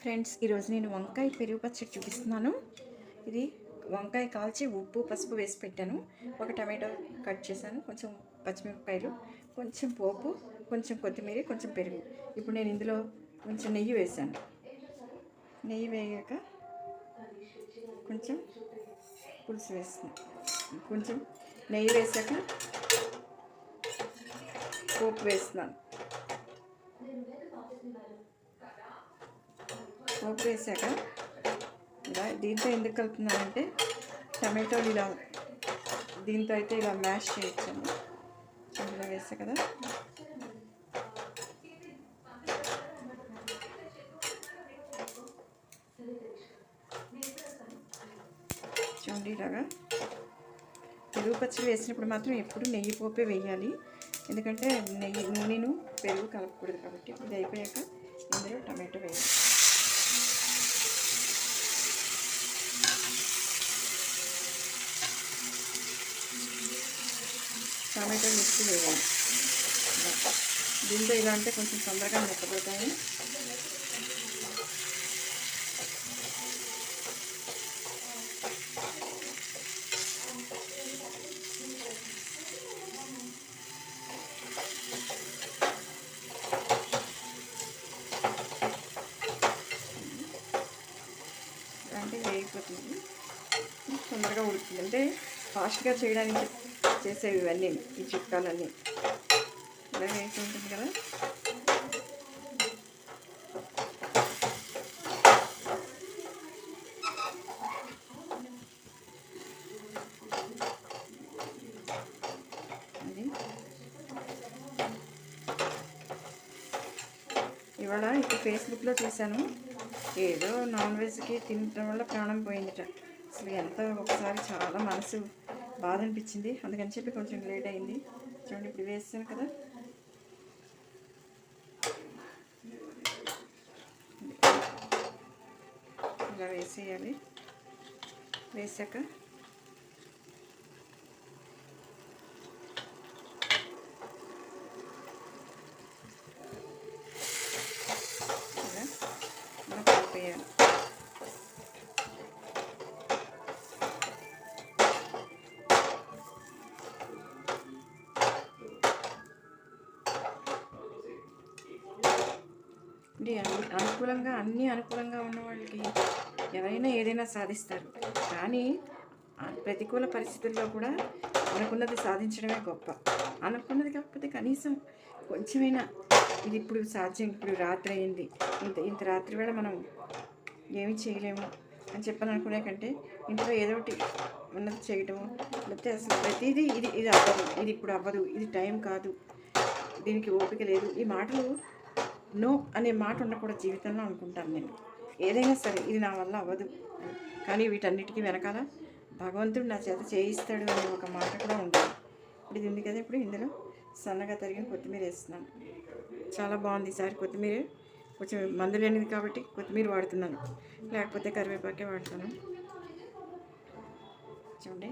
Friends, ఈరోజు నేను వంకాయ పెరుగు పచ్చడి చూపిస్తున్నాను. ఇది వంకాయ కాల్చి ఉప్పు పసుపు వేసి పెట్టాను. ఒక టమాటో కట్ చేశాను, కొంచెం పచ్చిమిరపకాయలు, కొంచెం పోపు, కొంచెం కొత్తిమీర, కొంచెం పెరుగు. ఇప్పుడు నేను ఇందులో కొంచెం నెయ్యి వేసాను. నెయ్యి వేయక కొంచెం పులుసు వేస్తున్నాను. కొంచెం నెయ్యి వేసాక పోపు వేస్తున్నాను. పోపు వేసాక ఇలా దీంతో ఎందుకు కలుపుతున్నానంటే టమాటోలు ఇలా దీంతో అయితే ఇలా మ్యాష్ చేయొచ్చాను. ఇలా వేసా కదా, చూడండి. ఇలాగా పెరుగు పచ్చడి వేసినప్పుడు మాత్రం ఎప్పుడు నెయ్యి పోపే వేయాలి, ఎందుకంటే నూనెను పెరుగు కలపకూడదు కాబట్టి. ఇది అయిపోయాక ఇందులో టమాటో వేయాలి. టమాటో మిక్సీ వేయాలి. దీంతో ఇలా అంటే కొంచెం తొందరగా మెత్తబడతాయి. అంటే వేగిపోతుంది, తొందరగా ఉడుకుతుంది. అంటే ఫాస్ట్గా చేయడానికి చేసేవి ఇవన్నీ, ఈ చిట్కాలన్నీ. ఇలా వేసి ఉంటుంది కదా. అది ఇవాళ ఇప్పుడు ఫేస్బుక్లో చూశాను, ఏదో నాన్ వెజ్కి తినడం వల్ల ప్రాణం పోయిందిట. అసలు ఎంతో ఒకసారి చాలా మనసు బాధ అనిపించింది. అందుకని చెప్పి కొంచెం లేట్ అయింది. చూడండి, ఇప్పుడు వేస్తాను కదా. ఇలా వేసేయాలి. వేసాక ఇలా కలిపేయాలి. అన్నీ అనుకూలంగా ఉన్న వాళ్ళకి ఎవరైనా ఏదైనా సాధిస్తారు. కానీ ప్రతికూల పరిస్థితుల్లో కూడా అనుకున్నది సాధించడమే గొప్ప. అనుకున్నది కాకపోతే కనీసం కొంచెమైనా ఇది ఇప్పుడు సాధ్యం, ఇప్పుడు రాత్రి అయింది, ఇంత రాత్రి వేళ మనం ఏమి చేయలేము అని చెప్పని అనుకునే కంటే ఇంట్లో ఏదో ఒకటి ఉన్నది చేయటము. లేకపోతే అసలు ప్రతిదీ ఇది అవ్వదు, ఇది ఇప్పుడు అవ్వదు, ఇది టైం కాదు, దీనికి ఓపిక లేదు, ఈ మాటలు నో అనే మాట ఉండకూడదు జీవితంలో అనుకుంటాను నేను. ఏదైనా సరే ఇది నా వల్ల అవ్వదు, కానీ వీటన్నిటికీ వెనకాల భగవంతుడు నా చేత చేయిస్తాడు అనే ఒక మాట కూడా ఉంటుంది. ఇప్పుడు ఇది ఉంది కదా. ఇప్పుడు ఇందులో సన్నగా తరిగిన కొత్తిమీర వేస్తున్నాను. చాలా బాగుంది ఈసారి కొత్తిమీర. కొంచెం మందు లేనిది కాబట్టి కొత్తిమీర వాడుతున్నాను, లేకపోతే కరివేపాకే వాడతాను. చూడండి,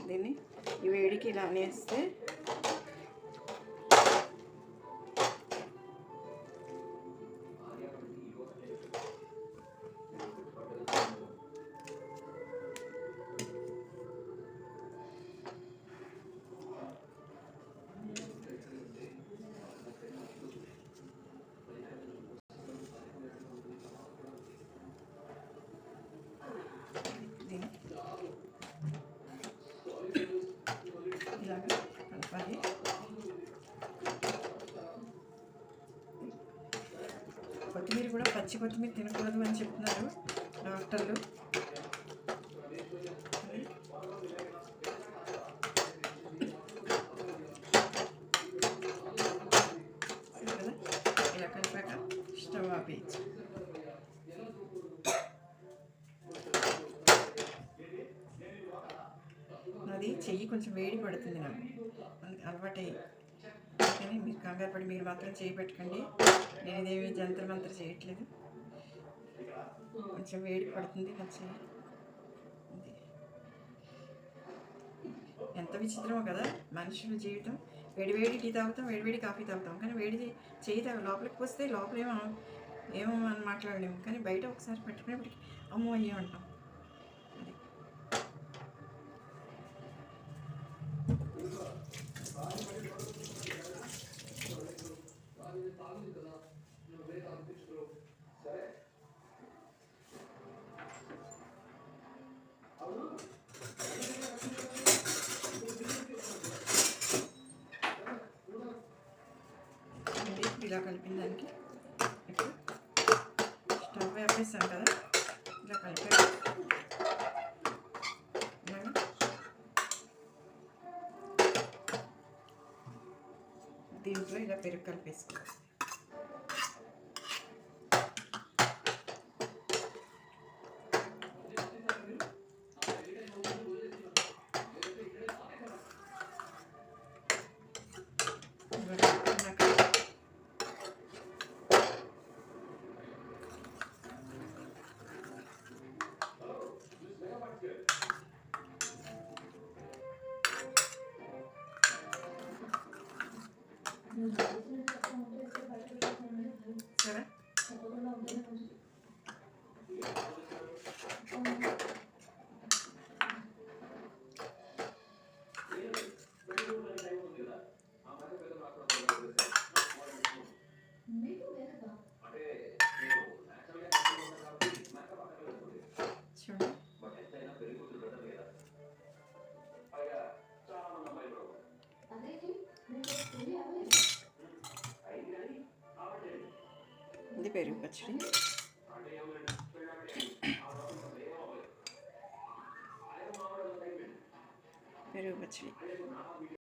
దీన్ని ఈ వేడికి ఇలా అనేస్తే ఇలాగా కలపాలి. కొత్తిమీర కూడా పచ్చి కొత్తిమీర తినకూడదు అని చెప్తున్నారు డాక్టర్లు. ఇలా కలిపాక స్టవ్ ఆపేయచ్చు. అది చెయ్యి కొంచెం వేడి పడుతుంది నాకు, అందుకు అలవాటు అయ్యి. అందుకని మీరు కంగారు పడి మీరు మాత్రం చేయి పెట్టకండి. నేను ఇదేమి జంతరమంతర చేయట్లేదు. కొంచెం వేడి పడుతుంది నా చెయ్యి. ఎంత విచిత్రమో కదా మనుషుల జీవితం. వేడివేడి టీ తాగుతాం, వేడివేడి కాఫీ తాగుతాం, కానీ వేడి చేయి లోపలికి పోస్తే లోపల ఏమో మనం మాట్లాడలేము, కానీ బయట ఒకసారి పెట్టుకునేప్పటికి అమ్మో అయ్యే అంటాం. అది ఇలా కలిపిన దానికి ఇప్పుడు స్టవ్ వేపేస్తాం కదా, ఇలా కలిపే దీంట్లో ఇలా పెరుగు కలిపేసుకోవాలి. సరే ఇది పెరుగు పచ్చడి. పెరుగు పచ్చడి